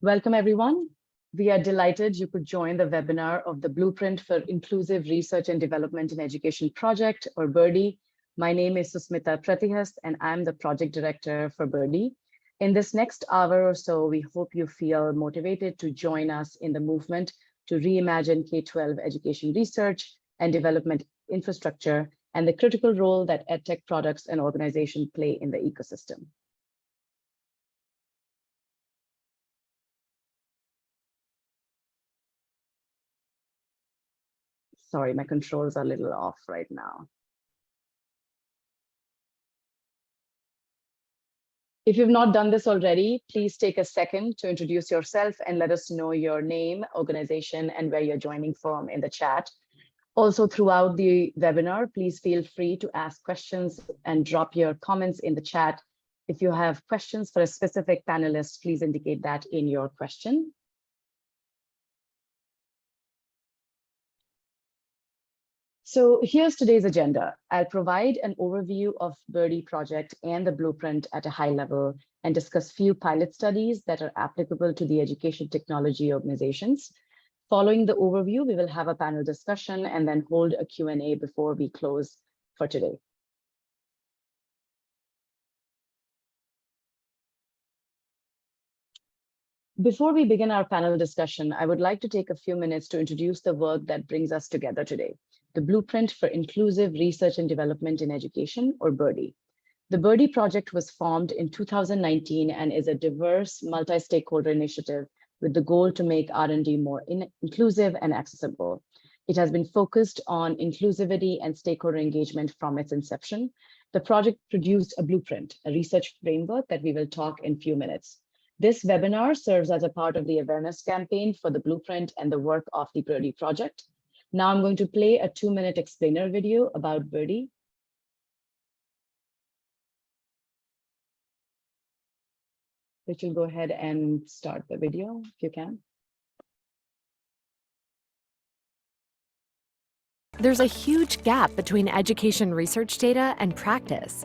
Welcome, everyone. We are delighted you could join the webinar of the Blueprint for Inclusive Research and Development in Education project, or BIRDE. My name is Susmita Pratihast, and I'm the project director for BIRDE. In this next hour or so, we hope you feel motivated to join us in the movement to reimagine K-12 education research and development infrastructure and the critical role that EdTech products and organizations play in the ecosystem. Sorry, my controls are a little off right now. If you've not done this already, please take a second to introduce yourself and let us know your name, organization, and where you're joining from in the chat. Also, throughout the webinar, please feel free to ask questions and drop your comments in the chat. If you have questions for a specific panelist, please indicate that in your question. So here's today's agenda. I'll provide an overview of BIRDE project and the blueprint at a high level and discuss few pilot studies that are applicable to the education technology organizations. Following the overview, we will have a panel discussion and then hold a Q&A before we close for today. Before we begin our panel discussion, I would like to take a few minutes to introduce the work that brings us together today, the Blueprint for Inclusive Research and Development in Education, or BIRDE. The BIRDE project was formed in 2019 and is a diverse multi-stakeholder initiative with the goal to make R&D more inclusive and accessible. It has been focused on inclusivity and stakeholder engagement from its inception. The project produced a blueprint, a research framework that we will talk in a few minutes. This webinar serves as a part of the awareness campaign for the blueprint and the work of the BIRDE project. Now I'm going to play a 2-minute explainer video about BIRDE. Rachel, go ahead and start the video if you can. There's a huge gap between education research data and practice.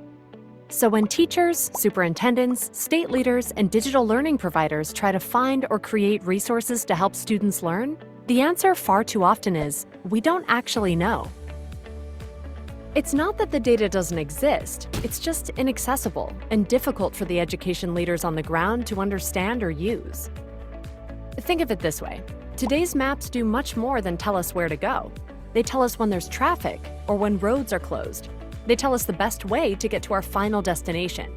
So when teachers, superintendents, state leaders, and digital learning providers try to find or create resources to help students learn, the answer far too often is, we don't actually know. It's not that the data doesn't exist, it's just inaccessible and difficult for the education leaders on the ground to understand or use. Think of it this way. Today's maps do much more than tell us where to go. They tell us when there's traffic or when roads are closed. They tell us the best way to get to our final destination.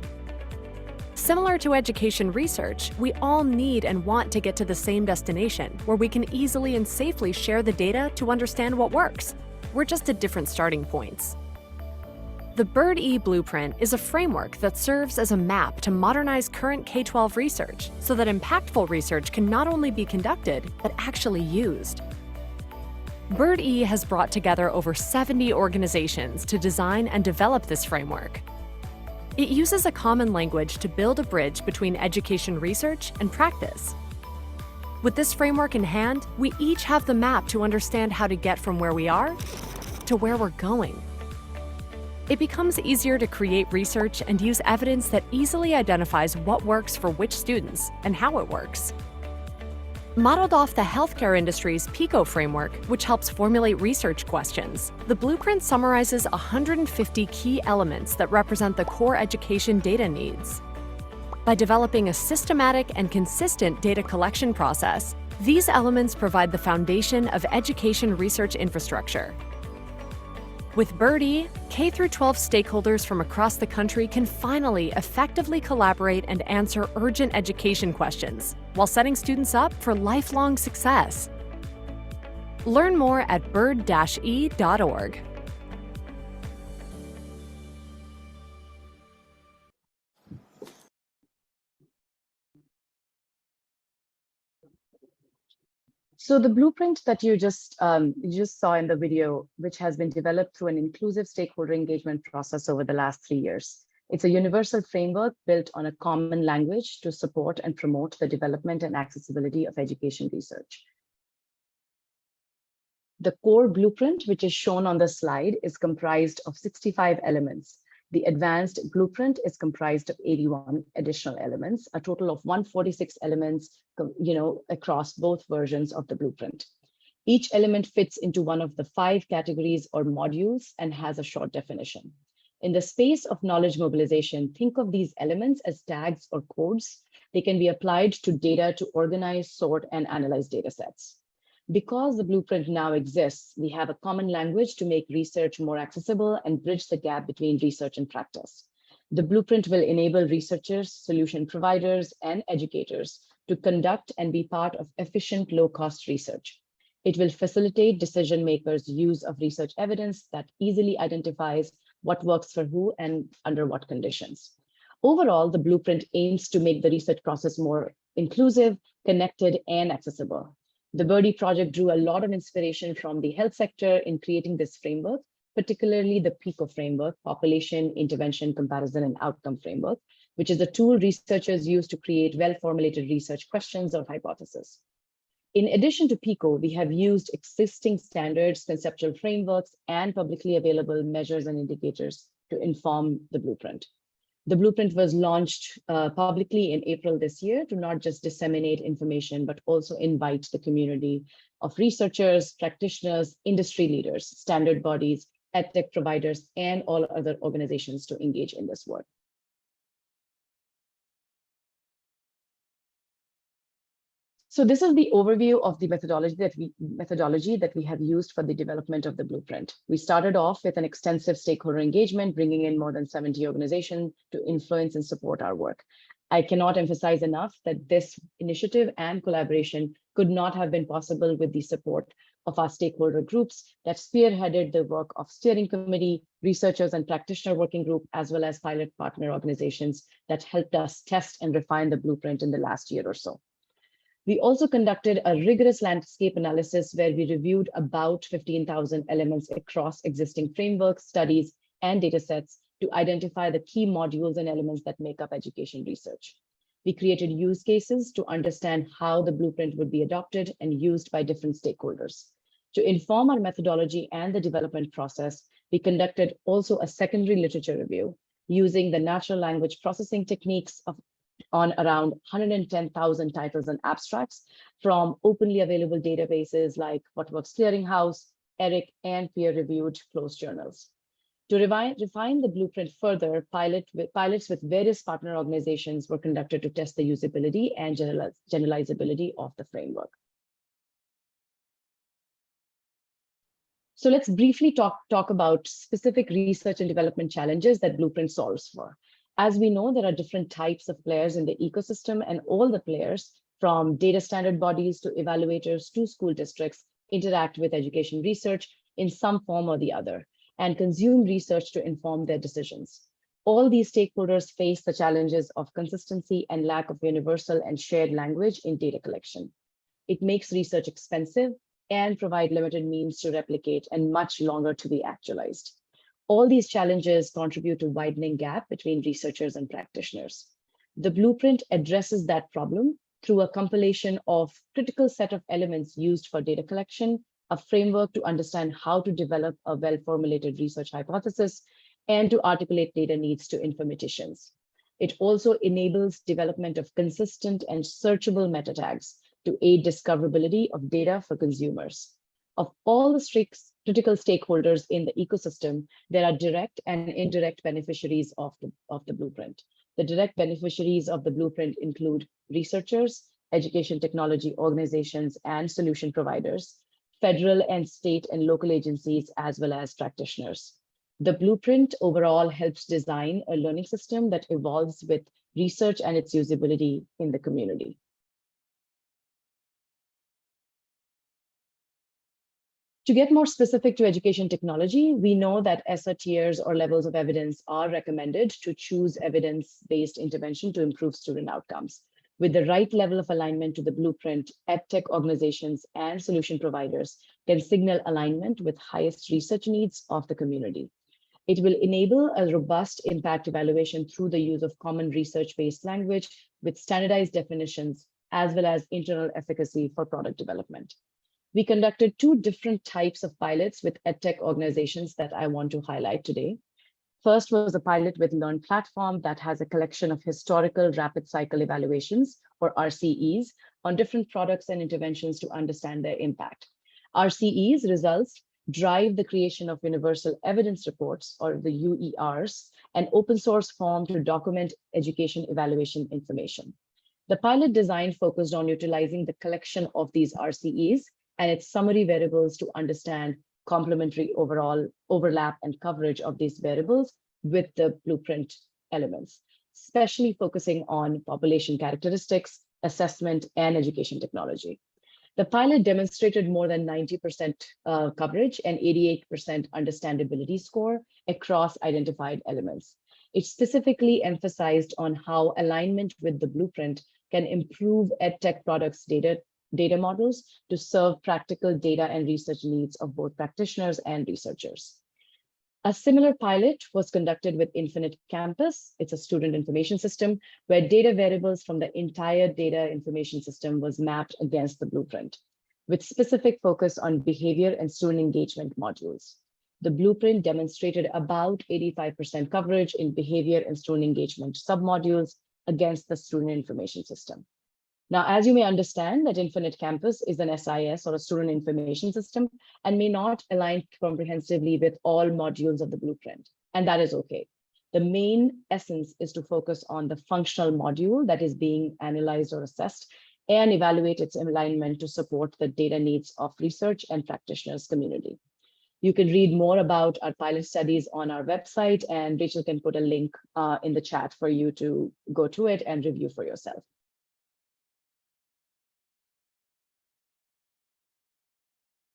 Similar to education research, we all need and want to get to the same destination where we can easily and safely share the data to understand what works. We're just at different starting points. The BIRDE Blueprint is a framework that serves as a map to modernize current K-12 research so that impactful research can not only be conducted, but actually used. BIRDE has brought together over 70 organizations to design and develop this framework. It uses a common language to build a bridge between education research and practice. With this framework in hand, we each have the map to understand how to get from where we are to where we're going. It becomes easier to create research and use evidence that easily identifies what works for which students and how it works. Modeled off the healthcare industry's PICO framework, which helps formulate research questions, the blueprint summarizes 150 key elements that represent the core education data needs. By developing a systematic and consistent data collection process, these elements provide the foundation of education research infrastructure. With BIRDE, K-12 stakeholders from across the country can finally effectively collaborate and answer urgent education questions while setting students up for lifelong success. Learn more at bird-e.org. So the blueprint that you just saw in the video, which has been developed through an inclusive stakeholder engagement process over the last 3 years. It's a universal framework built on a common language to support and promote the development and accessibility of education research. The core blueprint, which is shown on the slide, is comprised of 65 elements. The advanced blueprint is comprised of 81 additional elements, a total of 146 elements, across both versions of the blueprint. Each element fits into one of the 5 categories or modules and has a short definition. In the space of knowledge mobilization, think of these elements as tags or codes. They can be applied to data to organize, sort, and analyze data sets. Because the blueprint now exists, we have a common language to make research more accessible and bridge the gap between research and practice. The blueprint will enable researchers, solution providers, and educators to conduct and be part of efficient, low-cost research. It will facilitate decision makers' use of research evidence that easily identifies what works for who and under what conditions. Overall, the blueprint aims to make the research process more inclusive, connected, and accessible. The Birdie project drew a lot of inspiration from the health sector in creating this framework, particularly the PICO framework, Population, Intervention, Comparison, and Outcome framework, which is a tool researchers use to create well-formulated research questions or hypotheses. In addition to PICO, we have used existing standards, conceptual frameworks, and publicly available measures and indicators to inform the blueprint. The blueprint was launched publicly in April this year to not just disseminate information, but also invite the community of researchers, practitioners, industry leaders, standard bodies, EdTech providers, and all other organizations to engage in this work. So this is the overview of the methodology that we have used for the development of the blueprint. We started off with an extensive stakeholder engagement, bringing in more than 70 organizations to influence and support our work. I cannot emphasize enough that this initiative and collaboration could not have been possible with the support of our stakeholder groups that spearheaded the work of steering committee, researchers and practitioner working group, as well as pilot partner organizations that helped us test and refine the blueprint in the last year or so. We also conducted a rigorous landscape analysis where we reviewed about 15,000 elements across existing frameworks, studies, and data sets to identify the key modules and elements that make up education research. We created use cases to understand how the blueprint would be adopted and used by different stakeholders. To inform our methodology and the development process, we conducted also a secondary literature review using the natural language processing techniques on around 110,000 titles and abstracts from openly available databases like Whatworks Clearinghouse, ERIC, and peer-reviewed closed journals. To refine the blueprint further, pilots with various partner organizations were conducted to test the usability and generalizability of the framework. So let's briefly talk about specific research and development challenges that Blueprint solves for. As we know, there are different types of players in the ecosystem, and all the players, from data standard bodies to evaluators to school districts, interact with education research in some form or the other, and consume research to inform their decisions. All these stakeholders face the challenges of consistency and lack of universal and shared language in data collection. It makes research expensive and provide limited means to replicate and much longer to be actualized. All these challenges contribute to widening gap between researchers and practitioners. The blueprint addresses that problem through a compilation of critical set of elements used for data collection, a framework to understand how to develop a well-formulated research hypothesis, and to articulate data needs to informaticians. It also enables development of consistent and searchable meta tags to aid discoverability of data for consumers. Of all the critical stakeholders in the ecosystem, there are direct and indirect beneficiaries of the blueprint. The direct beneficiaries of the blueprint include researchers, education technology organizations, and solution providers, federal and state and local agencies, as well as practitioners. The blueprint overall helps design a learning system that evolves with research and its usability in the community. To get more specific to education technology, we know that ESSA tiers or levels of evidence are recommended to choose evidence-based intervention to improve student outcomes. With the right level of alignment to the blueprint, EdTech organizations and solution providers can signal alignment with highest research needs of the community. It will enable a robust impact evaluation through the use of common research-based language with standardized definitions, as well as internal efficacy for product development. We conducted two different types of pilots with EdTech organizations that I want to highlight today. First was a pilot with Learn Platform that has a collection of historical rapid cycle evaluations, or RCEs, on different products and interventions to understand their impact. RCEs results drive the creation of Universal Evidence Reports, or the UERs, an open source form to document education evaluation information. The pilot design focused on utilizing the collection of these RCEs and its summary variables to understand complementary overall overlap and coverage of these variables with the blueprint elements, especially focusing on population characteristics, assessment, and education technology. The pilot demonstrated more than 90% coverage and 88% understandability score across identified elements. It specifically emphasized on how alignment with the blueprint can improve EdTech products data models to serve practical data and research needs of both practitioners and researchers. A similar pilot was conducted with Infinite Campus. It's a student information system where data variables from the entire data information system was mapped against the blueprint, with specific focus on behavior and student engagement modules. The blueprint demonstrated about 85% coverage in behavior and student engagement submodules against the student information system. Now, as you may understand, that Infinite Campus is an SIS, or a student information system, and may not align comprehensively with all modules of the blueprint, and that is okay. The main essence is to focus on the functional module that is being analyzed or assessed and evaluate its alignment to support the data needs of research and practitioners community. You can read more about our pilot studies on our website, and Rachel can put a link in the chat for you to go to it and review for yourself.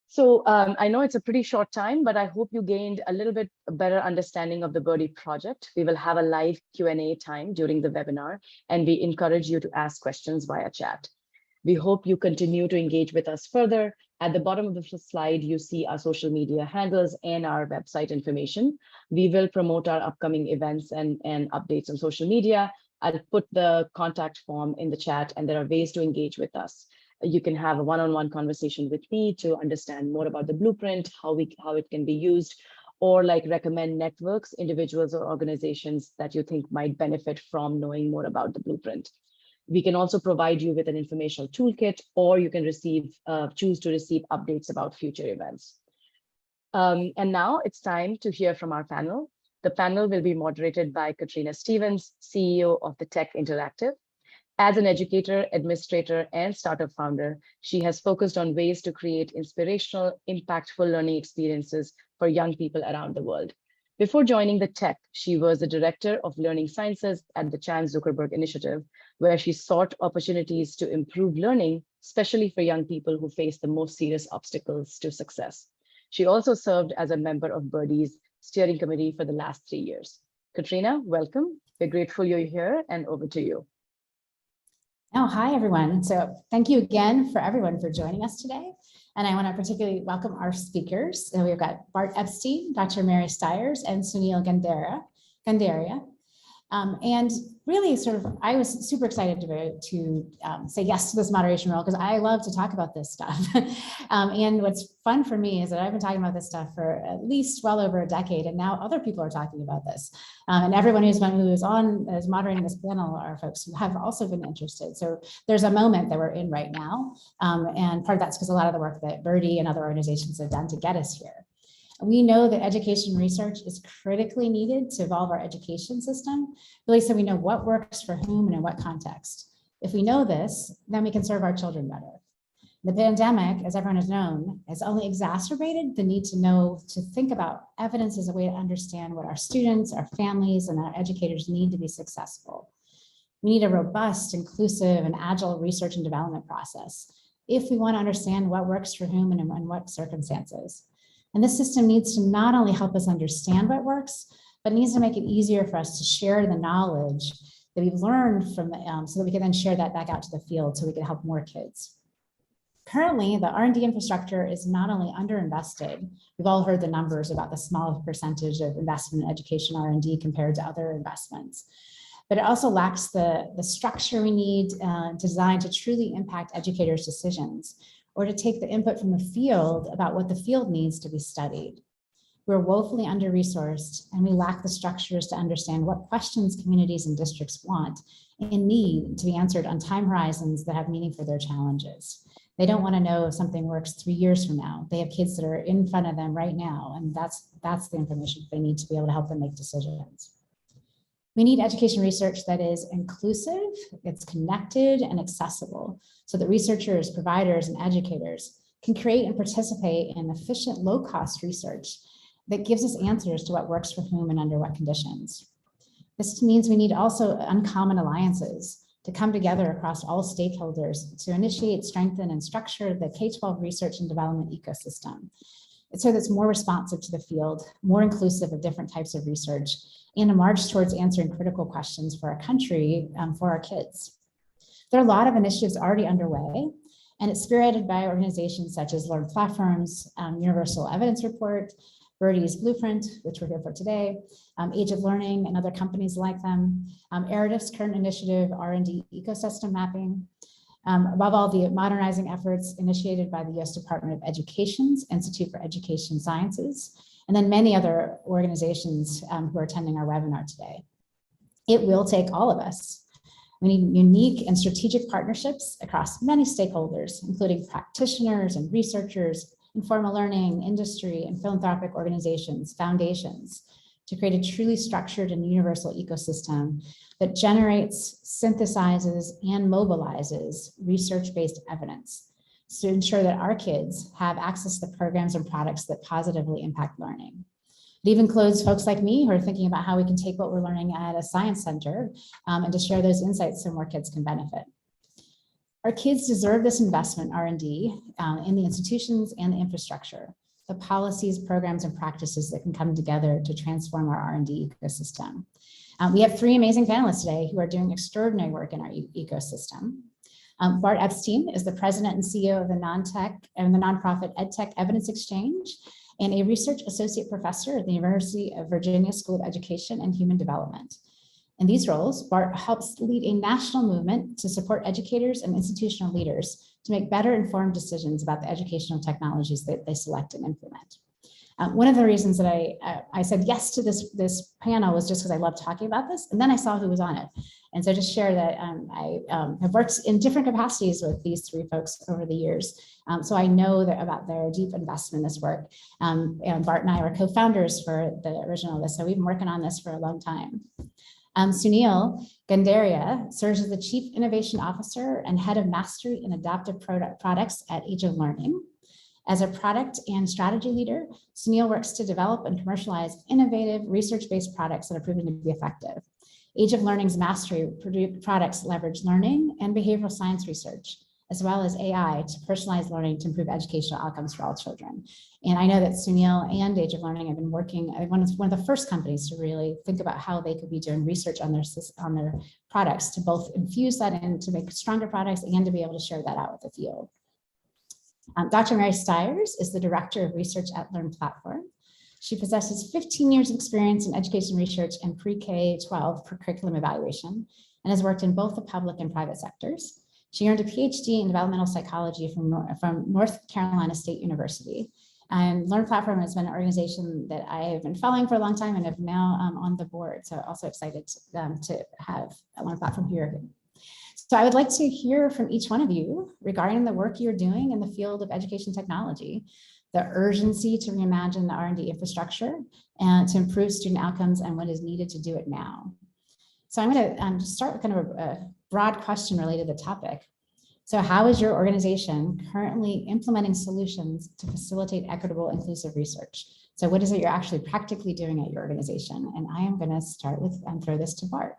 So I know it's a pretty short time, but I hope you gained a little bit better understanding of the Birdie project. We will have a live Q&A time during the webinar, and we encourage you to ask questions via chat. We hope you continue to engage with us further. At the bottom of the slide, you see our social media handles and our website information. We will promote our upcoming events and updates on social media. I'll put the contact form in the chat, and there are ways to engage with us. You can have a one-on-one conversation with me to understand more about the blueprint, how it can be used, or like recommend networks, individuals, or organizations that you think might benefit from knowing more about the blueprint. We can also provide you with an informational toolkit, or you can choose to receive updates about future events. And now it's time to hear from our panel. The panel will be moderated by Katrina Stevens, CEO of the Tech Interactive. As an educator, administrator, and startup founder, she has focused on ways to create inspirational, impactful learning experiences for young people around the world. Before joining the Tech, she was the director of learning sciences at the Chan Zuckerberg Initiative, where she sought opportunities to improve learning, especially for young people who face the most serious obstacles to success. She also served as a member of Birdie's steering committee for the last 3 years. Katrina, welcome. We're grateful you're here, and over to you. Oh, hi, everyone. So thank you again for everyone for joining us today. And I want to particularly welcome our speakers. So we've got Bart Epstein, Dr. Mary Stiers, and Sunil Gandaria. And really I was super excited to say yes to this moderation role because I love to talk about this stuff. And what's fun for me is that I've been talking about this stuff for at least well over a decade, and now other people are talking about this. And everyone who's moderating this panel are folks who have also been interested. So there's a moment that we're in right now. And part of that's because a lot of the work that Birdie and other organizations have done to get us here. We know that education research is critically needed to evolve our education system, really so we know what works for whom and in what context. If we know this, then we can serve our children better. The pandemic, as everyone has known, has only exacerbated the need to think about evidence as a way to understand what our students, our families, and our educators need to be successful. We need a robust, inclusive, and agile research and development process if we want to understand what works for whom and in what circumstances. And this system needs to not only help us understand what works, but it needs to make it easier for us to share the knowledge that we've learned from so that we can then share that back out to the field so we can help more kids. Currently, the R&D infrastructure is not only underinvested. We've all heard the numbers about the small percentage of investment in education R&D compared to other investments. But it also lacks the structure we need to design to truly impact educators' decisions, or to take the input from the field about what the field needs to be studied. We're woefully under-resourced, and we lack the structures to understand what questions communities and districts want and need to be answered on time horizons that have meaning for their challenges. They don't want to know if something works 3 years from now. They have kids that are in front of them right now, and that's the information they need to be able to help them make decisions. We need education research that is inclusive, it's connected and accessible, so that researchers, providers, and educators can create and participate in efficient, low-cost research that gives us answers to what works for whom and under what conditions. This means we need also uncommon alliances to come together across all stakeholders to initiate, strengthen, and structure the K-12 research and development ecosystem, so that's more responsive to the field, more inclusive of different types of research, and a march towards answering critical questions for our country, for our kids. There are a lot of initiatives already underway, and it's spearheaded by organizations such as Learn Platforms, Universal Evidence Report, Birdie's Blueprint, which we're here for today, Age of Learning and other companies like them, Eridif's current initiative, R&D ecosystem mapping, above all, the modernizing efforts initiated by the US Department of Education's Institute for Education Sciences, and then many other organizations who are attending our webinar today. It will take all of us. We need unique and strategic partnerships across many stakeholders, including practitioners and researchers, informal learning, industry, and philanthropic organizations, foundations, to create a truly structured and universal ecosystem that generates, synthesizes, and mobilizes research-based evidence to ensure that our kids have access to the programs and products that positively impact learning. It even includes folks like me who are thinking about how we can take what we're learning at a science center and to share those insights so more kids can benefit. Our kids deserve this investment, R&D, in the institutions and the infrastructure, the policies, programs, and practices that can come together to transform our R&D ecosystem. We have 3 amazing panelists today who are doing extraordinary work in our ecosystem. Bart Epstein is the president and CEO of the nonprofit EdTech Evidence Exchange and a research associate professor at the University of Virginia School of Education and Human Development. In these roles, Bart helps lead a national movement to support educators and institutional leaders to make better informed decisions about the educational technologies that they select and implement. One of the reasons that I said yes to this panel was just because I love talking about this, and then I saw who was on it. And so just share that I have worked in different capacities with these 3 folks over the years. So I know that about their deep investment in this work. And Bart and I were co-founders for the original of this, so we've been working on this for a long time. Sunil Gandaria serves as the Chief Innovation Officer and Head of Mastery and Adaptive Products at Age of Learning. As a product and strategy leader, Sunil works to develop and commercialize innovative research-based products that are proven to be effective. Age of Learning's mastery products leverage learning and behavioral science research, as well as AI to personalize learning to improve educational outcomes for all children. And I know that Sunil and Age of Learning have been working, one of the first companies to really think about how they could be doing research on their products to both infuse that in to make stronger products and to be able to share that out with the field. Dr. Mary Stiers is the Director of Research at Learn Platform. She possesses 15 years of experience in education research and pre-K-12 curriculum evaluation and has worked in both the public and private sectors. She earned a PhD in developmental psychology from North Carolina State University. And Learn Platform has been an organization that I have been following for a long time and have now on the board. So also excited to have Learn Platform here. So I would like to hear from each one of you regarding the work you're doing in the field of education technology, the urgency to reimagine the R&D infrastructure and to improve student outcomes and what is needed to do it now. So I'm going to start with kind of a broad question related to the topic. So how is your organization currently implementing solutions to facilitate equitable, inclusive research? So what is it you're actually practically doing at your organization? And I am going to start with and throw this to Bart.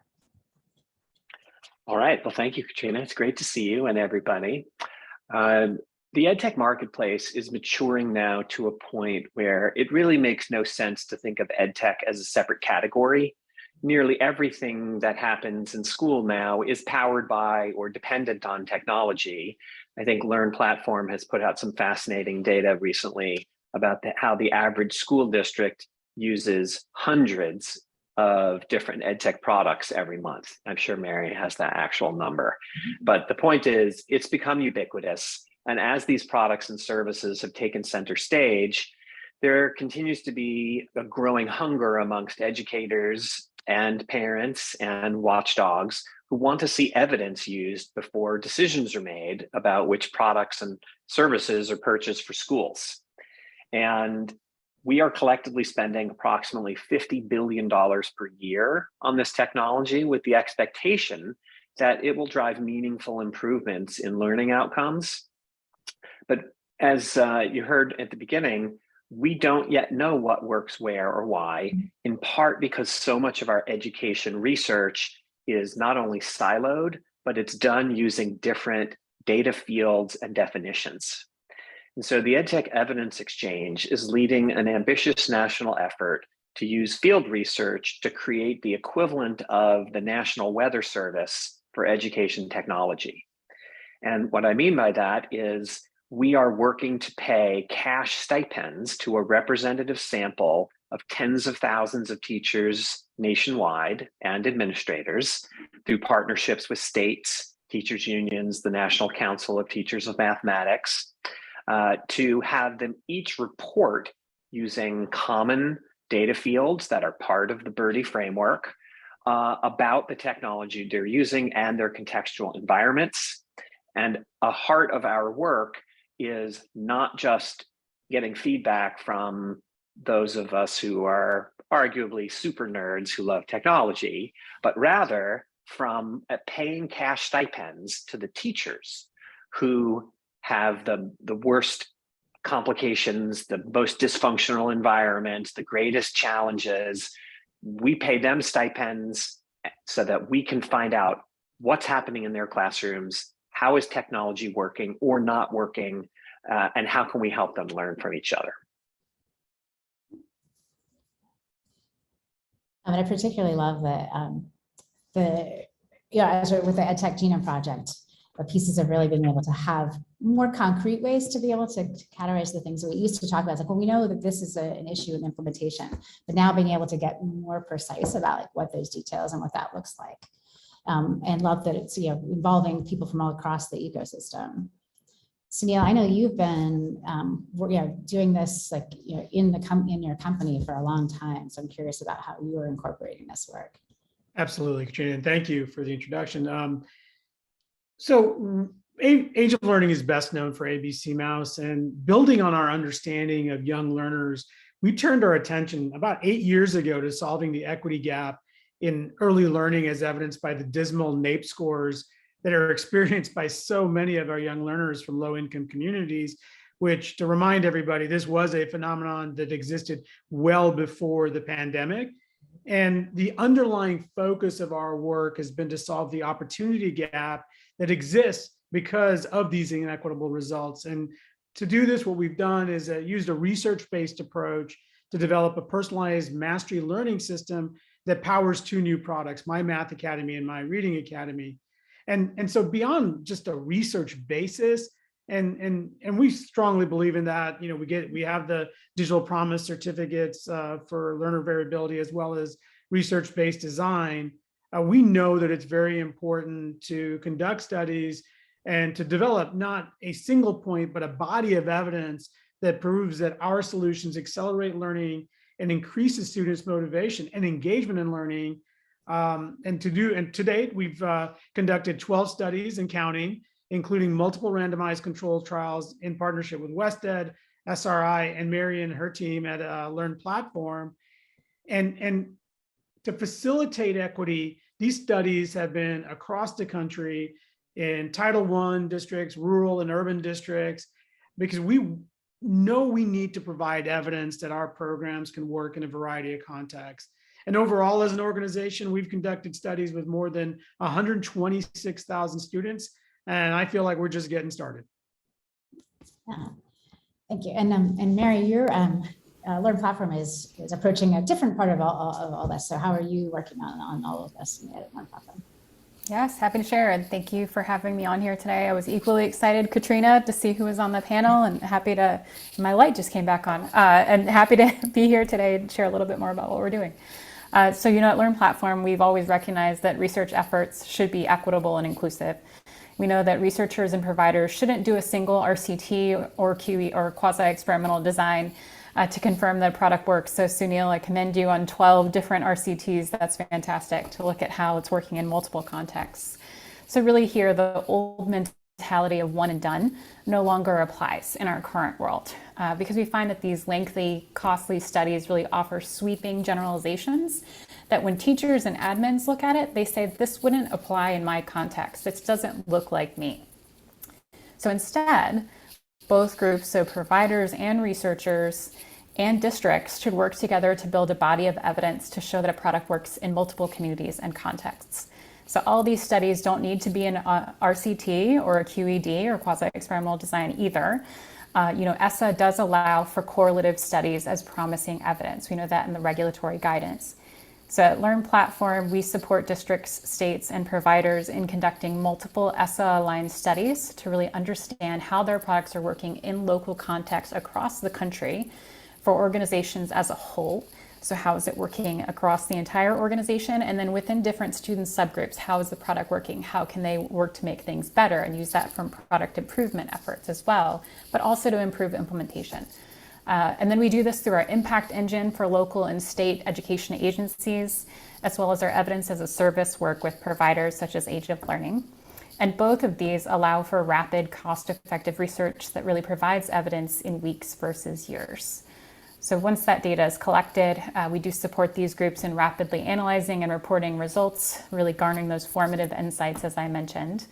All right. Well, thank you, Katrina. It's great to see you and everybody. The EdTech marketplace is maturing now to a point where it really makes no sense to think of EdTech as a separate category. Nearly everything that happens in school now is powered by or dependent on technology. I think Learn Platform has put out some fascinating data recently about how the average school district uses hundreds of different EdTech products every month. I'm sure Mary has that actual number. But the point is, it's become ubiquitous. And as these products and services have taken center stage, there continues to be a growing hunger amongst educators and parents and watchdogs who want to see evidence used before decisions are made about which products and services are purchased for schools. And we are collectively spending approximately $50 billion per year on this technology with the expectation that it will drive meaningful improvements in learning outcomes. But as you heard at the beginning, we don't yet know what works where or why, in part because so much of our education research is not only siloed, but it's done using different data fields and definitions. And so the EdTech Evidence Exchange is leading an ambitious national effort to use field research to create the equivalent of the National Weather Service for education technology. And what I mean by that is we are working to pay cash stipends to a representative sample of tens of thousands of teachers nationwide and administrators through partnerships with states, teachers unions, the National Council of Teachers of Mathematics, to have them each report using common data fields that are part of the Birdie framework about the technology they're using and their contextual environments. And a heart of our work is not just getting feedback from those of us who are arguably super nerds who love technology, but rather from paying cash stipends to the teachers who have the worst complications, the most dysfunctional environments, the greatest challenges. We pay them stipends so that we can find out what's happening in their classrooms, how is technology working or not working, and how can we help them learn from each other? I particularly love with the EdTech Genome Project, the pieces of really being able to have more concrete ways to be able to categorize the things that we used to talk about. It's like, well, we know that this is an issue in implementation, but now being able to get more precise about like what those details and what that looks like. And love that it's involving people from all across the ecosystem. Sunil, I know you've been doing this like in your company for a long time, so I'm curious about how you are incorporating this work. Absolutely, Katrina, and thank you for the introduction. So Age of Learning is best known for ABC Mouse, and building on our understanding of young learners, we turned our attention about 8 years ago to solving the equity gap in early learning as evidenced by the dismal NAEP scores that are experienced by so many of our young learners from low-income communities, which, to remind everybody, this was a phenomenon that existed well before the pandemic. And the underlying focus of our work has been to solve the opportunity gap that exists because of these inequitable results. And to do this, what we've done is used a research-based approach to develop a personalized mastery learning system that powers two new products, My Math Academy and My Reading Academy. And so beyond just a research basis, and we strongly believe in that, we have the digital promise certificates for learner variability as well as research-based design. We know that it's very important to conduct studies and to develop not a single point, but a body of evidence that proves that our solutions accelerate learning and increases students' motivation and engagement in learning. And to date, we've conducted 12 studies and counting, including multiple randomized controlled trials in partnership with WestEd, SRI, and Mary and her team at Learn Platform. And to facilitate equity, these studies have been across the country in Title I districts, rural and urban districts, because we know we need to provide evidence that our programs can work in a variety of contexts. And overall, as an organization, we've conducted studies with more than 126,000 students, and I feel like we're just getting started. Yeah, thank you. And Mary, your Learn Platform is approaching a different part of all this. So how are you working on all of this in the Learn Platform? Yes, happy to share, and thank you for having me on here today. I was equally excited, Katrina, to see who was on the panel, and happy to, my light just came back on, and happy to be here today and share a little bit more about what we're doing. So at Learn Platform, we've always recognized that research efforts should be equitable and inclusive. We know that researchers and providers shouldn't do a single RCT or QE or quasi-experimental design to confirm that a product works. So Sunil, I commend you on 12 different RCTs. That's fantastic to look at how it's working in multiple contexts. So really here, the old mentality of one and done no longer applies in our current world because we find that these lengthy, costly studies really offer sweeping generalizations that when teachers and admins look at it, they say, this wouldn't apply in my context. This doesn't look like me. So instead, both groups, so providers and researchers and districts, should work together to build a body of evidence to show that a product works in multiple communities and contexts. So all these studies don't need to be an RCT or a QED or quasi-experimental design either. ESSA does allow for correlative studies as promising evidence. We know that in the regulatory guidance. So at Learn Platform, we support districts, states, and providers in conducting multiple ESSA-aligned studies to really understand how their products are working in local contexts across the country for organizations as a whole. So how is it working across the entire organization? And then within different student subgroups, how is the product working? How can they work to make things better and use that from product improvement efforts as well, but also to improve implementation. And then we do this through our impact engine for local and state education agencies, as well as our evidence as a service work with providers such as Age of Learning. And both of these allow for rapid, cost-effective research that really provides evidence in weeks versus years. So once that data is collected, we do support these groups in rapidly analyzing and reporting results, really garnering those formative insights, as I mentioned.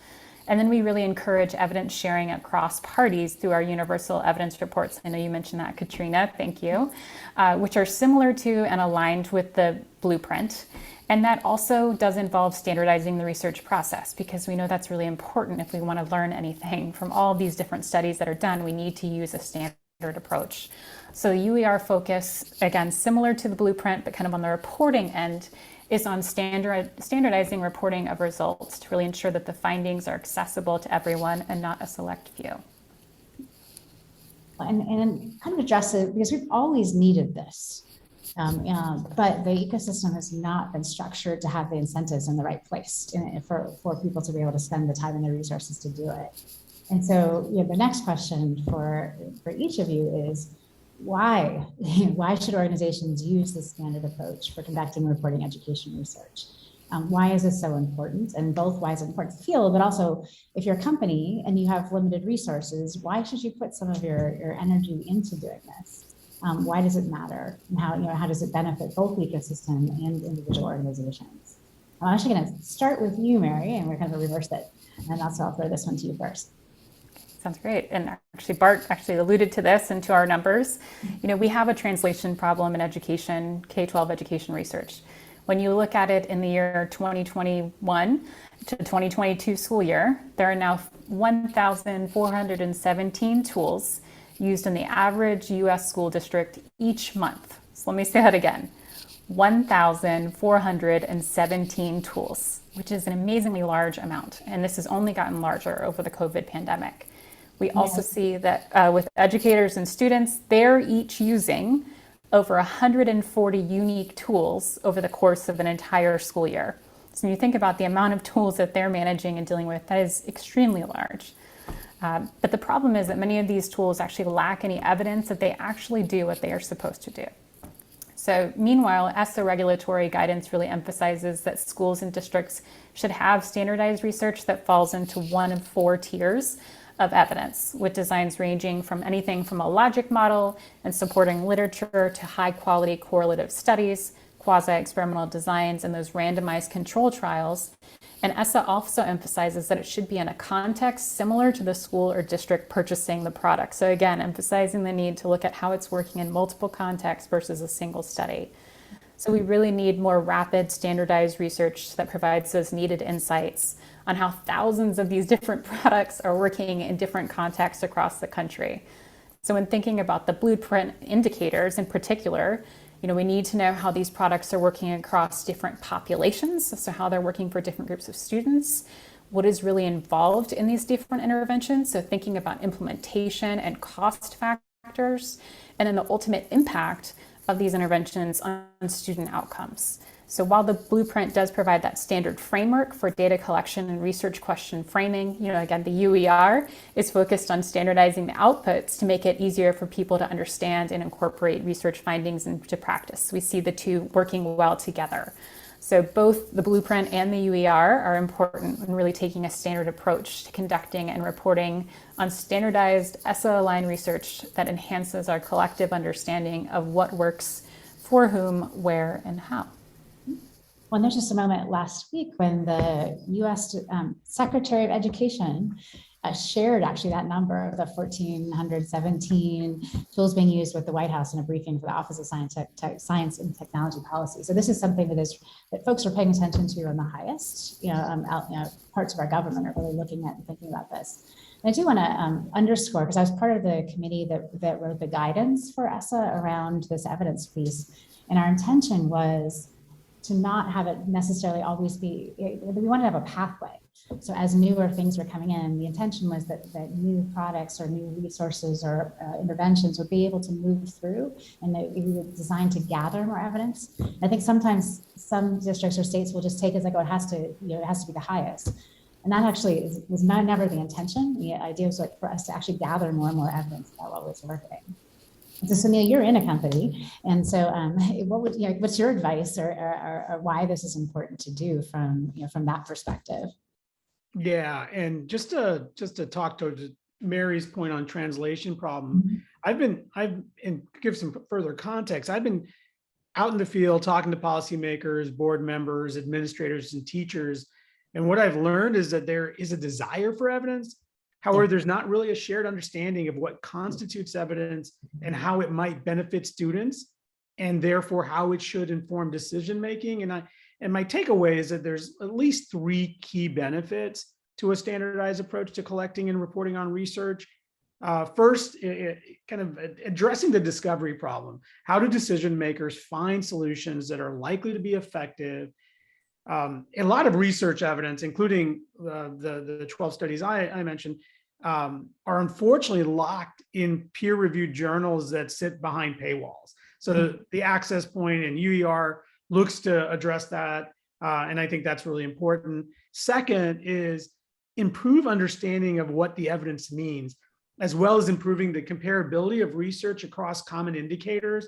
And then we really encourage evidence sharing across parties through our universal evidence reports. I know you mentioned that, Katrina, thank you, which are similar to and aligned with the blueprint. And that also does involve standardizing the research process because we know that's really important if we want to learn anything from all of these different studies that are done. We need to use a standard approach. So the UER focus, again, similar to the blueprint, but kind of on the reporting end, is on standardizing reporting of results to really ensure that the findings are accessible to everyone and not a select few. And kind of address it because we've always needed this, but the ecosystem has not been structured to have the incentives in the right place for people to be able to spend the time and the resources to do it. And so the next question for each of you is, why? Why should organizations use this standard approach for conducting and reporting education research? Why is this so important? And both why is it important to the field, but also if you're a company and you have limited resources, why should you put some of your energy into doing this? Why does it matter? And how does it benefit both the ecosystem and individual organizations? I'm actually going to start with you, Mary, and we're kind of reverse it. And also I'll throw this one to you first. Sounds great. And actually, Bart actually alluded to this and to our numbers. We have a translation problem in education, K-12 education research. When you look at it in the year 2021 to 2022 school year, there are now 1,417 tools used in the average US school district each month. So let me say that again, 1,417 tools, which is an amazingly large amount. And this has only gotten larger over the COVID pandemic. We also see that with educators and students, they're each using over 140 unique tools over the course of an entire school year. So when you think about the amount of tools that they're managing and dealing with, that is extremely large. But the problem is that many of these tools actually lack any evidence that they actually do what they are supposed to do. So meanwhile, ESSA regulatory guidance really emphasizes that schools and districts should have standardized research that falls into one of 4 tiers of evidence, with designs ranging from anything from a logic model and supporting literature to high quality correlative studies, quasi-experimental designs, and those randomized control trials. And ESSA also emphasizes that it should be in a context similar to the school or district purchasing the product. So again, emphasizing the need to look at how it's working in multiple contexts versus a single study. So we really need more rapid, standardized research that provides those needed insights on how thousands of these different products are working in different contexts across the country. So when thinking about the blueprint indicators in particular, we need to know how these products are working across different populations, so how they're working for different groups of students, what is really involved in these different interventions, so thinking about implementation and cost factors, and then the ultimate impact of these interventions on student outcomes. So while the blueprint does provide that standard framework for data collection and research question framing, again, the UER is focused on standardizing the outputs to make it easier for people to understand and incorporate research findings into practice. We see the two working well together. So both the blueprint and the UER are important in really taking a standard approach to conducting and reporting on standardized ESSA-aligned research that enhances our collective understanding of what works for whom, where, and how. Well, there's just a moment last week when the U.S. Secretary of Education shared actually that number of the 1,417 tools being used with the White House in a briefing for the Office of Science and Technology Policy. So this is something that folks are paying attention to on the highest, parts of our government are really looking at and thinking about this. And I do want to underscore, because I was part of the committee that wrote the guidance for ESSA around this evidence piece, and our intention was to not have it necessarily always be, we want to have a pathway. So as newer things were coming in, the intention was that new products or new resources or interventions would be able to move through, and that we were designed to gather more evidence. I think sometimes some districts or states will just take it as like, oh, it has to be the highest. And that actually was never the intention. The idea was like for us to actually gather more and more evidence about what was working. So Sunil, you're in a company, and so what's your advice or why this is important to do from that perspective? Yeah, and just to talk to Mary's point on translation problem, and give some further context. I've been out in the field talking to policymakers, board members, administrators, and teachers, and what I've learned is that there is a desire for evidence. However, there's not really a shared understanding of what constitutes evidence and how it might benefit students, and therefore how it should inform decision-making. And my takeaway is that there's at least 3 key benefits to a standardized approach to collecting and reporting on research. First, kind of addressing the discovery problem. How do decision makers find solutions that are likely to be effective? A lot of research evidence, including the 12 studies I mentioned, are unfortunately locked in peer-reviewed journals that sit behind paywalls. So the access point and UER looks to address that, and I think that's really important. Second is improve understanding of what the evidence means, as well as improving the comparability of research across common indicators.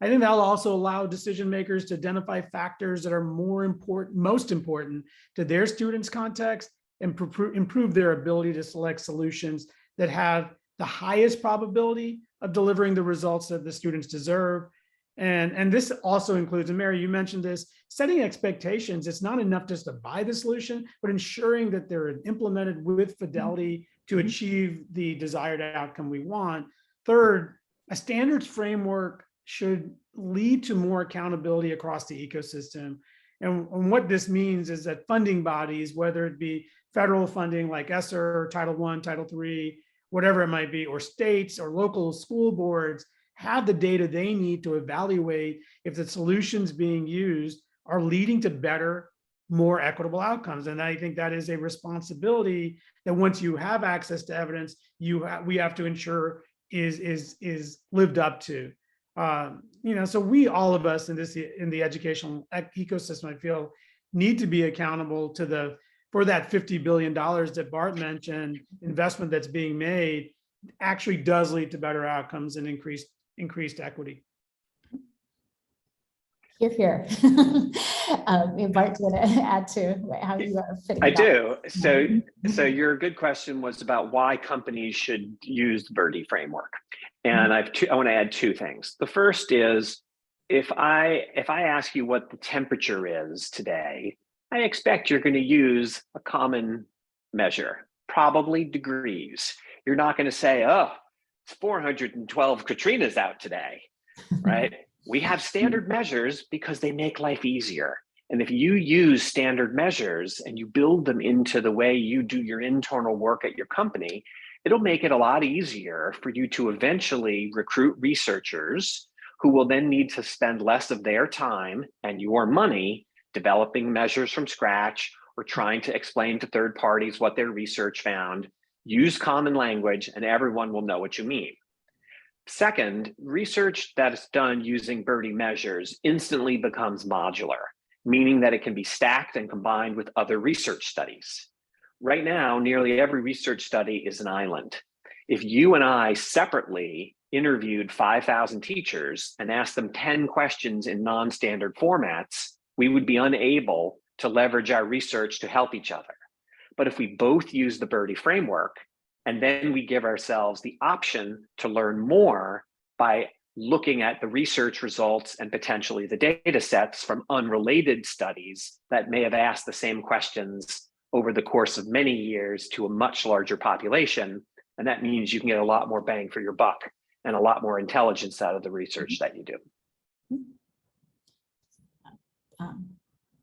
I think that'll also allow decision makers to identify factors that are most important to their students' context, and improve their ability to select solutions that have the highest probability of delivering the results that the students deserve. And this also includes, and Mary, you mentioned this, setting expectations. It's not enough just to buy the solution, but ensuring that they're implemented with fidelity to achieve the desired outcome we want. Third, a standards framework should lead to more accountability across the ecosystem. And what this means is that funding bodies, whether it be federal funding like ESSA or Title I, Title III, whatever it might be, or states or local school boards, have the data they need to evaluate if the solutions being used are leading to better, more equitable outcomes. And I think that is a responsibility that once you have access to evidence, we have to ensure is lived up to. So all of us in the educational ecosystem, I feel, need to be accountable for that $50 billion that Bart mentioned, investment that's being made actually does lead to better outcomes and increased equity. Here. Bart, do you want to add to how you are fitting? I do. So your good question was about why companies should use the Birdie framework. And I want to add 2 things. The first is, if I ask you what the temperature is today, I expect you're going to use a common measure, probably degrees. You're not going to say, oh, it's 412 Katrinas out today, right? We have standard measures because they make life easier. And if you use standard measures and you build them into the way you do your internal work at your company, it'll make it a lot easier for you to eventually recruit researchers who will then need to spend less of their time and your money developing measures from scratch or trying to explain to third parties what their research found. Use common language and everyone will know what you mean. Second, research that is done using Birdie measures instantly becomes modular. meaning that it can be stacked and combined with other research studies. Right now, nearly every research study is an island. If you and I separately interviewed 5,000 teachers and asked them 10 questions in non-standard formats, we would be unable to leverage our research to help each other. But if we both use the Birdie framework, and then we give ourselves the option to learn more by looking at the research results and potentially the data sets from unrelated studies that may have asked the same questions over the course of many years to a much larger population. And that means you can get a lot more bang for your buck and a lot more intelligence out of the research that you do.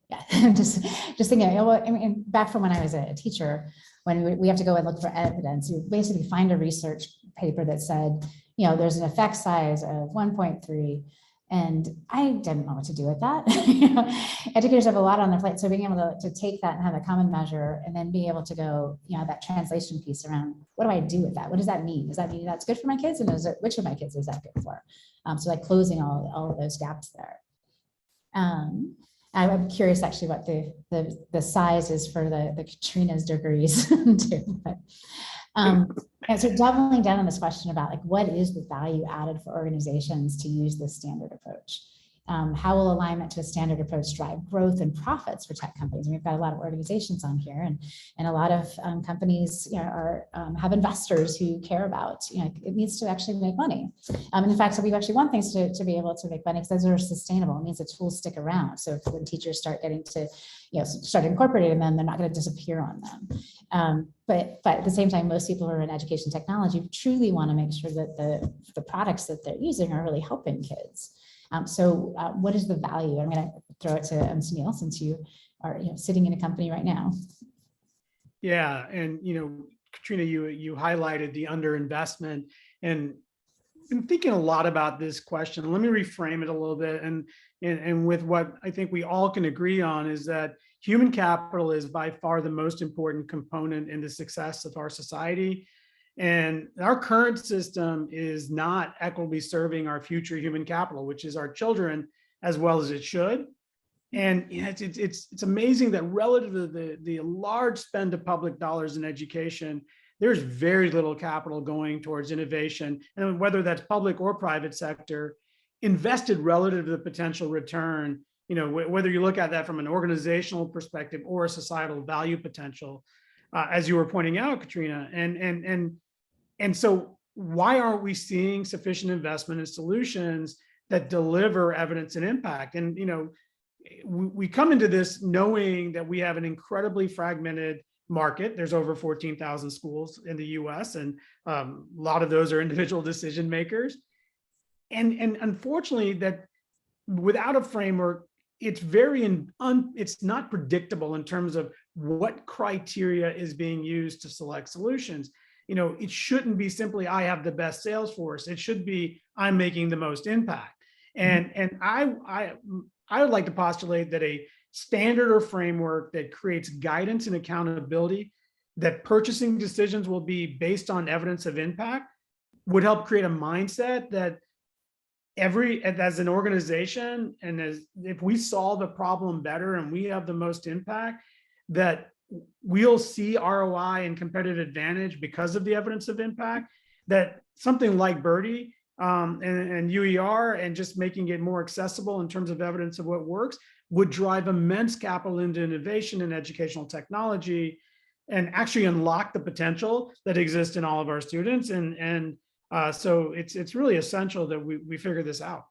Yeah, I'm just thinking, I mean, back from when I was a teacher, when we have to go and look for evidence, you basically find a research paper that said, there's an effect size of 1.3, and I didn't know what to do with that. Educators have a lot on their plate, so being able to take that and have a common measure, and then be able to go, that translation piece around, what do I do with that? What does that mean? Does that mean that's good for my kids, and which of my kids is that good for? So like closing all of those gaps there. I'm curious actually what the size is for the Katrina's degrees too. But, and so doubling down on this question about like, what is the value added for organizations to use this standard approach? How will alignment to a standard approach drive growth and profits for tech companies? And we've got a lot of organizations on here, and a lot of companies have investors who care about, it needs to actually make money. And the fact that we actually want things to be able to make money because those are sustainable. It means the tools stick around. So when teachers start getting to, start incorporating them, they're not going to disappear on them. But at the same time, most people who are in education technology truly want to make sure that the products that they're using are really helping kids. So what is the value? I'm going to throw it to Sunil, since you are sitting in a company right now. Yeah, and Katrina, you highlighted the underinvestment, and been thinking a lot about this question. Let me reframe it a little bit, and with what I think we all can agree on is that human capital is by far the most important component in the success of our society. And our current system is not equitably serving our future human capital, which is our children, as well as it should. And it's amazing that relative to the large spend of public dollars in education, there's very little capital going towards innovation, and whether that's public or private sector, invested relative to the potential return, whether you look at that from an organizational perspective or a societal value potential, as you were pointing out, Katrina. And so why aren't we seeing sufficient investment in solutions that deliver evidence and impact? And, we come into this knowing that we have an incredibly fragmented market. There's over 14,000 schools in the US, and a lot of those are individual decision makers. And unfortunately, that without a framework, it's it's not predictable in terms of what criteria is being used to select solutions. It shouldn't be simply, I have the best sales force. It should be, I'm making the most impact. And I would like to postulate that a standard or framework that creates guidance and accountability, that purchasing decisions will be based on evidence of impact, would help create a mindset that as an organization, and if we solve a problem better and we have the most impact, that we'll see ROI and competitive advantage because of the evidence of impact, that something like Birdie and UER, and just making it more accessible in terms of evidence of what works, would drive immense capital into innovation and educational technology, and actually unlock the potential that exists in all of our students. So it's really essential that we figure this out.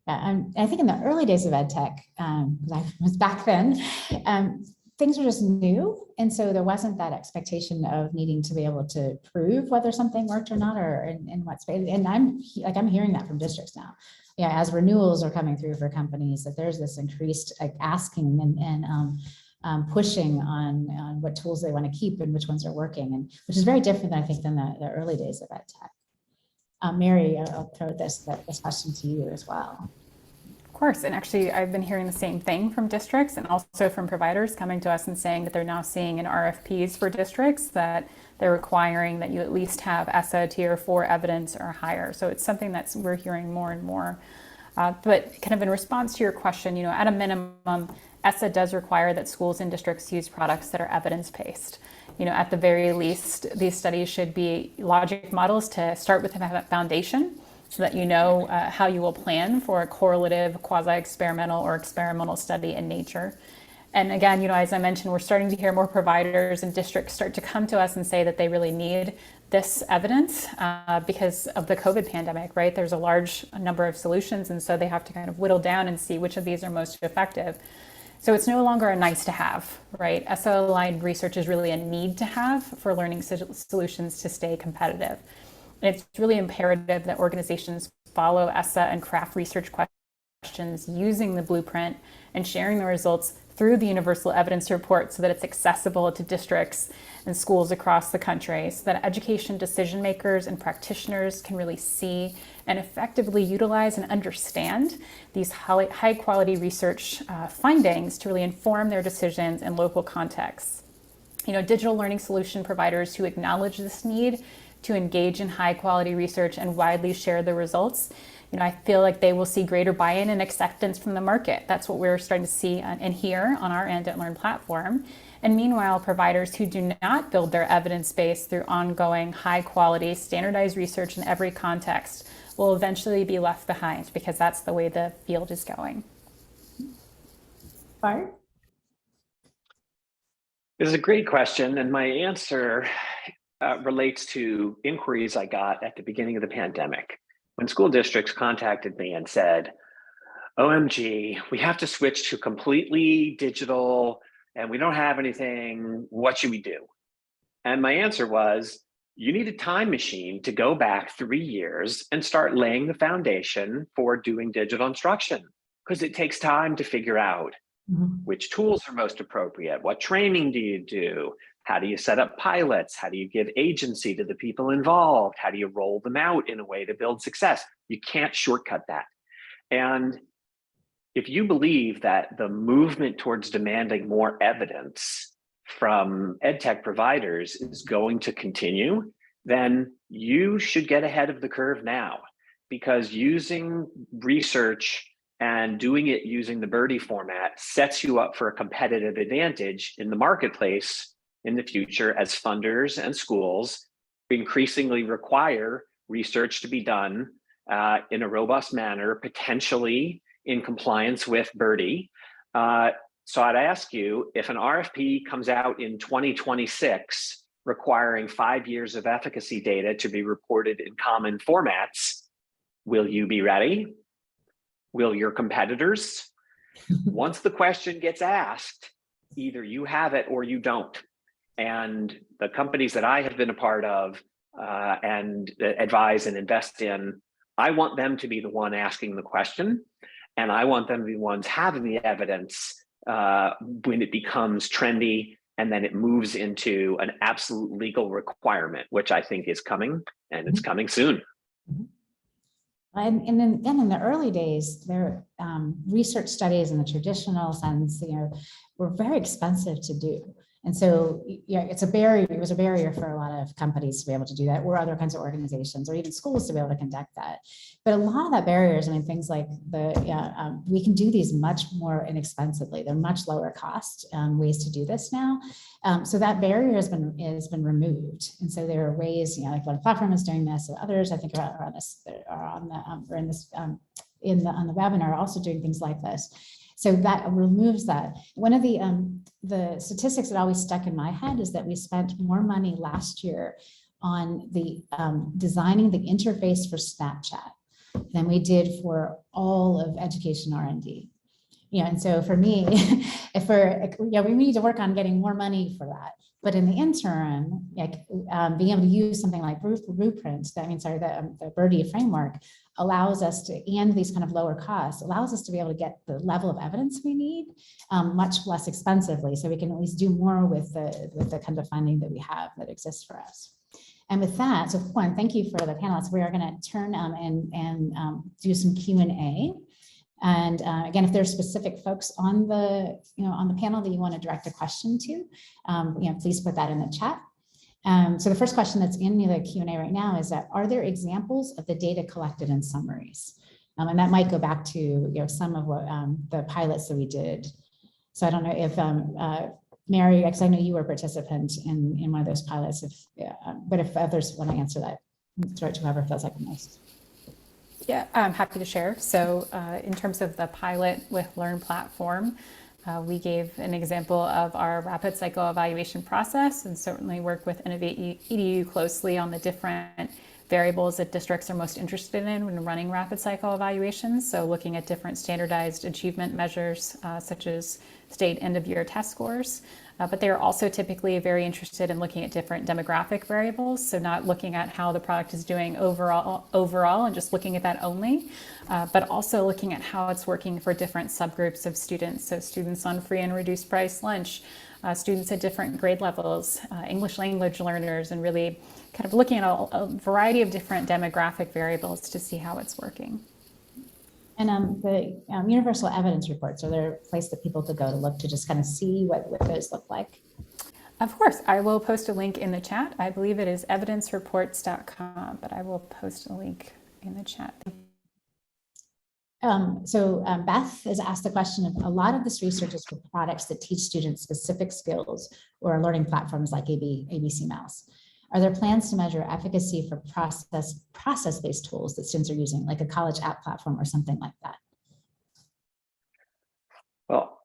Yeah, I think in the early days of EdTech, because I was back then, things were just new. And so there wasn't that expectation of needing to be able to prove whether something worked or not, or in what space. And I'm hearing that from districts now. Yeah, as renewals are coming through for companies, that there's this increased asking and pushing on what tools they want to keep and which ones are working, and which is very different, I think, than the early days of EdTech. Mary, I'll throw this question to you as well. Of course, and actually I've been hearing the same thing from districts and also from providers coming to us and saying that they're now seeing in RFPs for districts that they're requiring that you at least have ESSA Tier 4 evidence or higher. So it's something that we're hearing more and more. But kind of in response to your question, at a minimum, ESSA does require that schools and districts use products that are evidence-based. At the very least, these studies should be logic models to start with a foundation so that you know how you will plan for a correlative, quasi-experimental, or experimental study in nature. And again, as I mentioned, we're starting to hear more providers and districts start to come to us and say that they really need this evidence because of the COVID pandemic, right? There's a large number of solutions, and so they have to kind of whittle down and see which of these are most effective. So it's no longer a nice to have, right? ESSA-aligned research is really a need to have for learning solutions to stay competitive. And it's really imperative that organizations follow ESSA and craft research questions using the blueprint and sharing the results through the Universal Evidence Report so that it's accessible to districts and schools across the country, so that education decision makers and practitioners can really see and effectively utilize and understand these high quality research findings to really inform their decisions in local contexts. Digital learning solution providers who acknowledge this need to engage in high quality research and widely share the results, I feel like they will see greater buy-in and acceptance from the market. That's what we're starting to see and hear on our End at Learn platform. And meanwhile, providers who do not build their evidence base through ongoing high quality standardized research in every context will eventually be left behind, because that's the way the field is going. Bart? This is a great question, and my answer relates to inquiries I got at the beginning of the pandemic. When school districts contacted me and said, OMG, we have to switch to completely digital and we don't have anything, what should we do? And my answer was, you need a time machine to go back 3 years and start laying the foundation for doing digital instruction, because it takes time to figure out which tools are most appropriate, what training do you do, how do you set up pilots, how do you give agency to the people involved, how do you roll them out in a way to build success? You can't shortcut that. And if you believe that the movement towards demanding more evidence from EdTech providers is going to continue, then you should get ahead of the curve now, because using research and doing it using the Birdie format sets you up for a competitive advantage in the marketplace in the future, as funders and schools increasingly require research to be done in a robust manner, potentially in compliance with Birdie. So I'd ask you, if an RFP comes out in 2026 requiring 5 years of efficacy data to be reported in common formats, will you be ready? Will your competitors? Once the question gets asked, either you have it or you don't. And the companies that I have been a part of and advise and invest in, I want them to be the one asking the question, and I want them to be the ones having the evidence when it becomes trendy and then it moves into an absolute legal requirement, which I think is coming, and it's coming soon. And then in the early days, their research studies in the traditional sense, were very expensive to do. And so, it's a barrier. It was a barrier for a lot of companies to be able to do that, or other kinds of organizations, or even schools to be able to conduct that. But a lot of that barriers, things like we can do these much more inexpensively. They're much lower cost ways to do this now. So that barrier has been removed. And so there are ways, like One Platform is doing this, and others I think are on this, on the webinar, are also doing things like this. So that removes that. One of the statistics that always stuck in my head is that we spent more money last year on the designing the interface for Snapchat than we did for all of education R&D. And so for me, we need to work on getting more money for that. But in the interim, being able to use something like Blueprint, the Birdie framework, allows us to, and these kind of lower costs, allows us to be able to get the level of evidence we need much less expensively. So we can at least do more with the kind of funding that we have that exists for us. And with that, so one, thank you for the panelists. We are going to turn and do some Q&A. And again, if there's specific folks on the panel that you want to direct a question to, please put that in the chat. So the first question that's in the Q&A right now is that, are there examples of the data collected in summaries? And that might go back to some of what the pilots that we did. So I don't know if Mary, because I know you were a participant in one of those pilots, but if others want to answer that, throw it to whoever feels like the most. Yeah, I'm happy to share. So in terms of the pilot with Learn platform, we gave an example of our rapid cycle evaluation process and certainly work with Innovate EDU closely on the different variables that districts are most interested in when running rapid cycle evaluations. So looking at different standardized achievement measures, such as state end of year test scores. But they are also typically very interested in looking at different demographic variables. So not looking at how the product is doing overall and just looking at that only, but also looking at how it's working for different subgroups of students. So students on free and reduced price lunch, students at different grade levels, English language learners, and really kind of looking at a variety of different demographic variables to see how it's working. And the universal evidence reports, are there a place that people could go to look to just kind of see what those look like? Of course, I will post a link in the chat. I believe it is evidencereports.com, but I will post a link in the chat. Beth has asked the question of a lot of this research is for products that teach students specific skills or learning platforms like ABC Mouse. Are there plans to measure efficacy for process-based tools that students are using, like a college app platform or something like that? Well,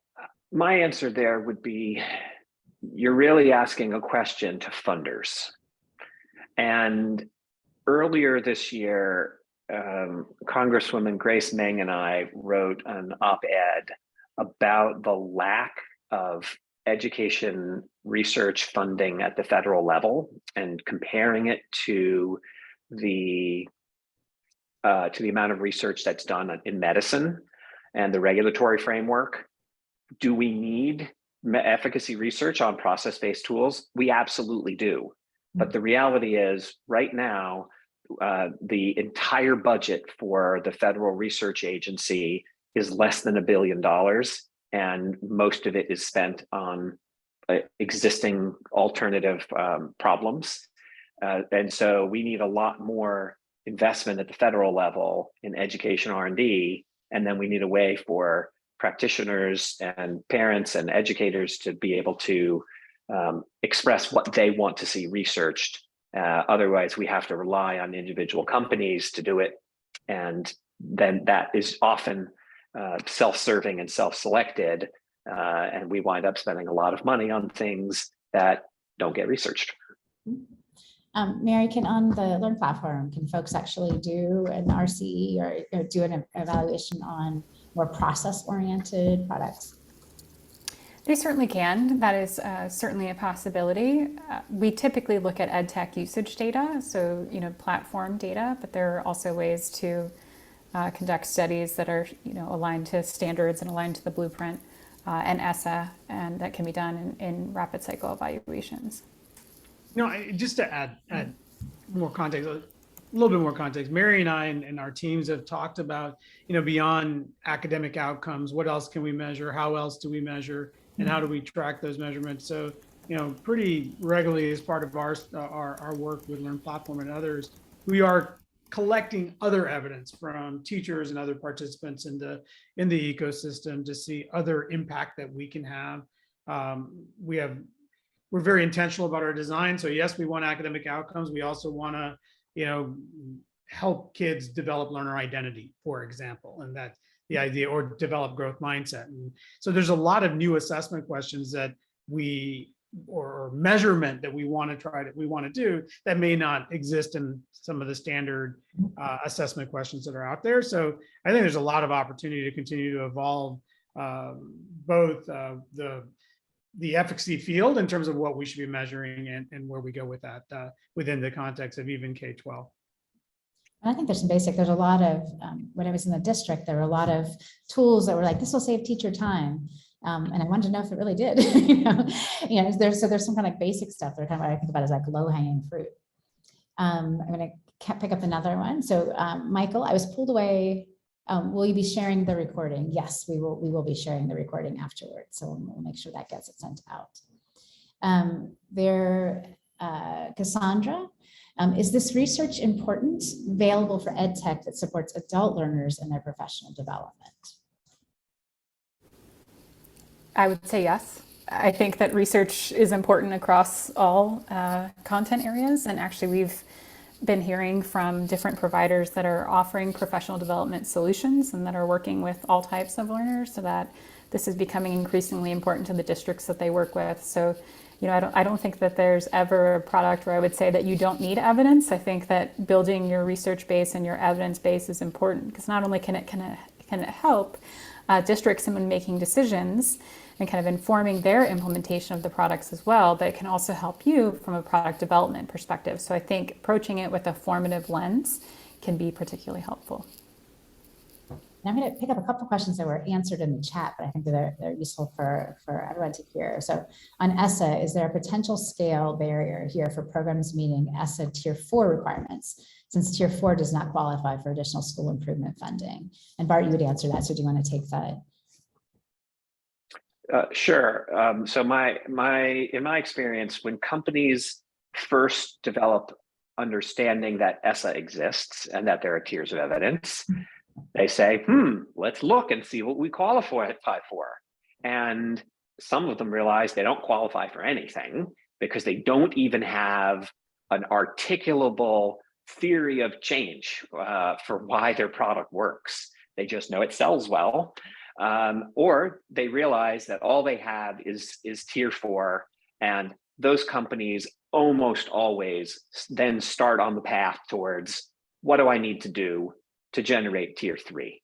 my answer there would be, you're really asking a question to funders. And earlier this year, Congresswoman Grace Meng and I wrote an op-ed about the lack of education research funding at the federal level and comparing it to the amount of research that's done in medicine and the regulatory framework. Do we need efficacy research on process-based tools? We absolutely do. But the reality is right now, the entire budget for the Federal Research Agency is less than $1 billion. And most of it is spent on existing alternative problems. And so we need a lot more investment at the federal level in education R&D. And then we need a way for practitioners and parents and educators to be able to express what they want to see researched. Otherwise, we have to rely on individual companies to do it. And then that is often self-serving and self-selected, and we wind up spending a lot of money on things that don't get researched. Mary, on the Learn platform, can folks actually do an RCE or do an evaluation on more process-oriented products? They certainly can. That is certainly a possibility. We typically look at EdTech usage data, so platform data, but there are also ways to conduct studies that are aligned to standards and aligned to the blueprint and ESSA, and that can be done in rapid cycle evaluations. Just to add more context, a little bit more context, Mary and I and our teams have talked about, beyond academic outcomes, what else can we measure? How else do we measure? And how do we track those measurements? So, pretty regularly as part of our work with Learn Platform and others, we are collecting other evidence from teachers and other participants in the ecosystem to see other impact that we can have. We're very intentional about our design. So yes, we want academic outcomes. We also want to, help kids develop learner identity, for example, and that's the idea, or develop growth mindset. And so there's a lot of new assessment questions that or measurement that we want to do that may not exist in some of the standard assessment questions that are out there. So I think there's a lot of opportunity to continue to evolve both the efficacy field in terms of what we should be measuring and where we go with that within the context of even K-12. I think there's a lot of, when I was in the district, there were a lot of tools that were like, this will save teacher time. And I wanted to know if it really did. There's some kind of basic stuff that kind of what I think about as like low hanging fruit. I'm going to pick up another one. So Michael, I was pulled away. Will you be sharing the recording? Yes, we will be sharing the recording afterwards. So we'll make sure that gets it sent out. Cassandra, Is this research important, available for EdTech that supports adult learners in their professional development? I would say yes. I think that research is important across all content areas. And actually, we've been hearing from different providers that are offering professional development solutions and that are working with all types of learners, so that this is becoming increasingly important to the districts that they work with. So, I don't think that there's ever a product where I would say that you don't need evidence. I think that building your research base and your evidence base is important, because not only can it help districts in making decisions and kind of informing their implementation of the products as well, but it can also help you from a product development perspective. So I think approaching it with a formative lens can be particularly helpful. And I'm going to pick up a couple of questions that were answered in the chat, but I think that they're useful for everyone to hear. So on ESSA, is there a potential scale barrier here for programs meeting ESSA Tier 4 requirements, since Tier 4 does not qualify for additional school improvement funding? And Bart, you would answer that, so do you want to take that? Sure. So in my experience, when companies first develop understanding that ESSA exists and that there are tiers of evidence, they say, let's look and see what we qualify for. And some of them realize they don't qualify for anything because they don't even have an articulable theory of change for why their product works. They just know it sells well. Or they realize that all they have is Tier 4, and those companies almost always then start on the path towards, what do I need to do to generate Tier 3?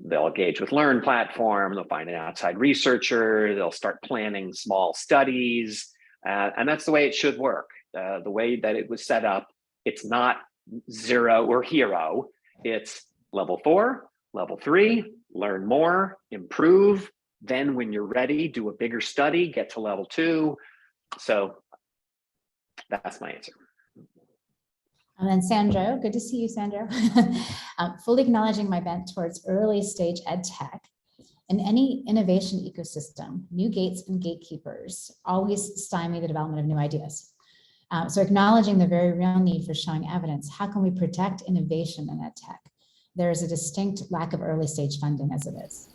They'll engage with Learn platform, they'll find an outside researcher, they'll start planning small studies, and that's the way it should work. The way that it was set up, it's not 0 or hero, it's level 4, level 3, learn more, improve. Then when you're ready, do a bigger study, get to level 2. So that's my answer. And then Sandro, good to see you, Sandro. Fully acknowledging my bent towards early stage EdTech. In any innovation ecosystem, new gates and gatekeepers always stymie the development of new ideas. So acknowledging the very real need for showing evidence, how can we protect innovation in EdTech? There is a distinct lack of early stage funding as it is.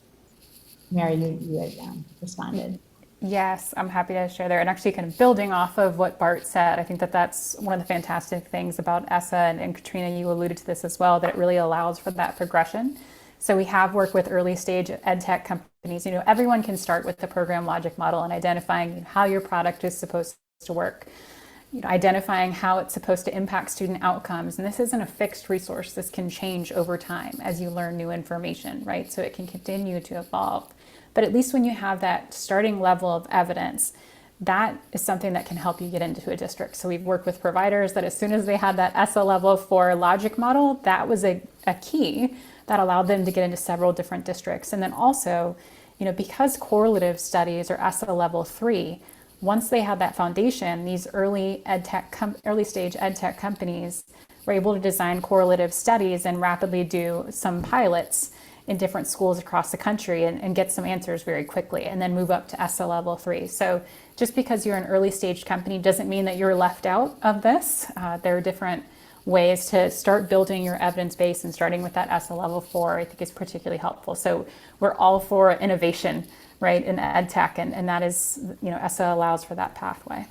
Mary, you had responded. Yes, I'm happy to share there. And actually kind of building off of what Bart said, I think that that's one of the fantastic things about ESSA, and Katrina, you alluded to this as well, that it really allows for that progression. So we have worked with early stage EdTech companies. Everyone can start with the program logic model and identifying how your product is supposed to work. Identifying how it's supposed to impact student outcomes. And this isn't a fixed resource. This can change over time as you learn new information, right? So it can continue to evolve. But at least when you have that starting level of evidence, that is something that can help you get into a district. So we've worked with providers that as soon as they had that ESSA level 4 logic model, that was a key that allowed them to get into several different districts. And then also, because correlative studies are ESSA level 3, once they had that foundation, these early stage EdTech companies were able to design correlative studies and rapidly do some pilots in different schools across the country and get some answers very quickly, and then move up to ESSA level 3. So just because you're an early stage company doesn't mean that you're left out of this. There are different ways to start building your evidence base, and starting with that ESSA level 4, I think is particularly helpful. So we're all for innovation, right, in EdTech, and that is, ESSA allows for that pathway.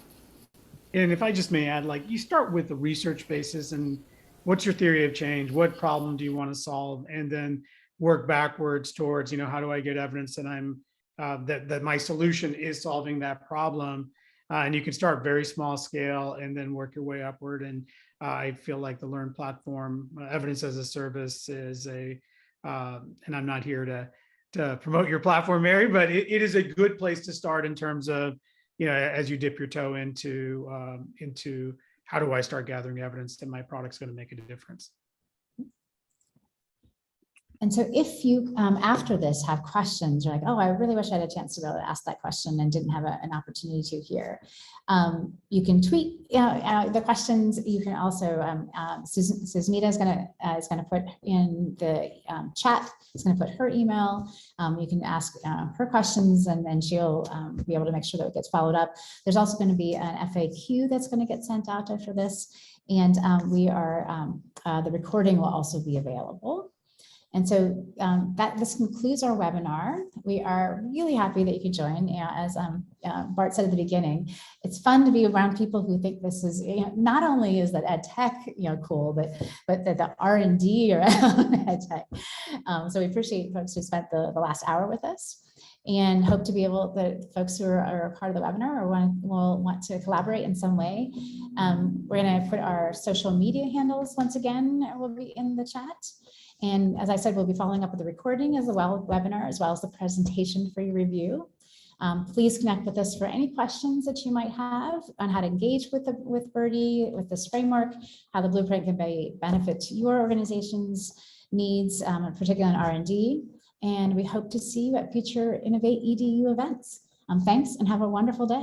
And if I just may add, you start with the research basis and what's your theory of change? What problem do you want to solve? And then work backwards towards, how do I get evidence that I'm that my solution is solving that problem? And you can start very small scale and then work your way upward. And I feel like the Learn platform, evidence as a service, is and I'm not here to promote your platform, Mary, but it is a good place to start in terms of, as you dip your toe into how do I start gathering evidence that my product's going to make a difference. And so if you, after this, have questions, you're like, oh, I really wish I had a chance to be able to ask that question and didn't have an opportunity to here. You can tweet the questions. You can also, Susmita is gonna put in the chat, it's gonna put her email. You can ask her questions, and then she'll be able to make sure that it gets followed up. There's also gonna be an FAQ that's gonna get sent out after this. And the recording will also be available. And so this concludes our webinar. We are really happy that you could join. As Bart said at the beginning, it's fun to be around people who think this is, not only is that EdTech cool, but that the R&D around EdTech. So we appreciate folks who spent the last hour with us, and hope to be able, the folks who are a part of the webinar or will want to collaborate in some way. We're going to put our social media handles once again, will be in the chat. And as I said, we'll be following up with the recording as well, webinar, as well as the presentation for your review. Please connect with us for any questions that you might have on how to engage with Birdie, with this framework, how the blueprint can be benefit to your organization's needs, particularly in R&D. And we hope to see you at future Innovate EDU events. Thanks, and have a wonderful day.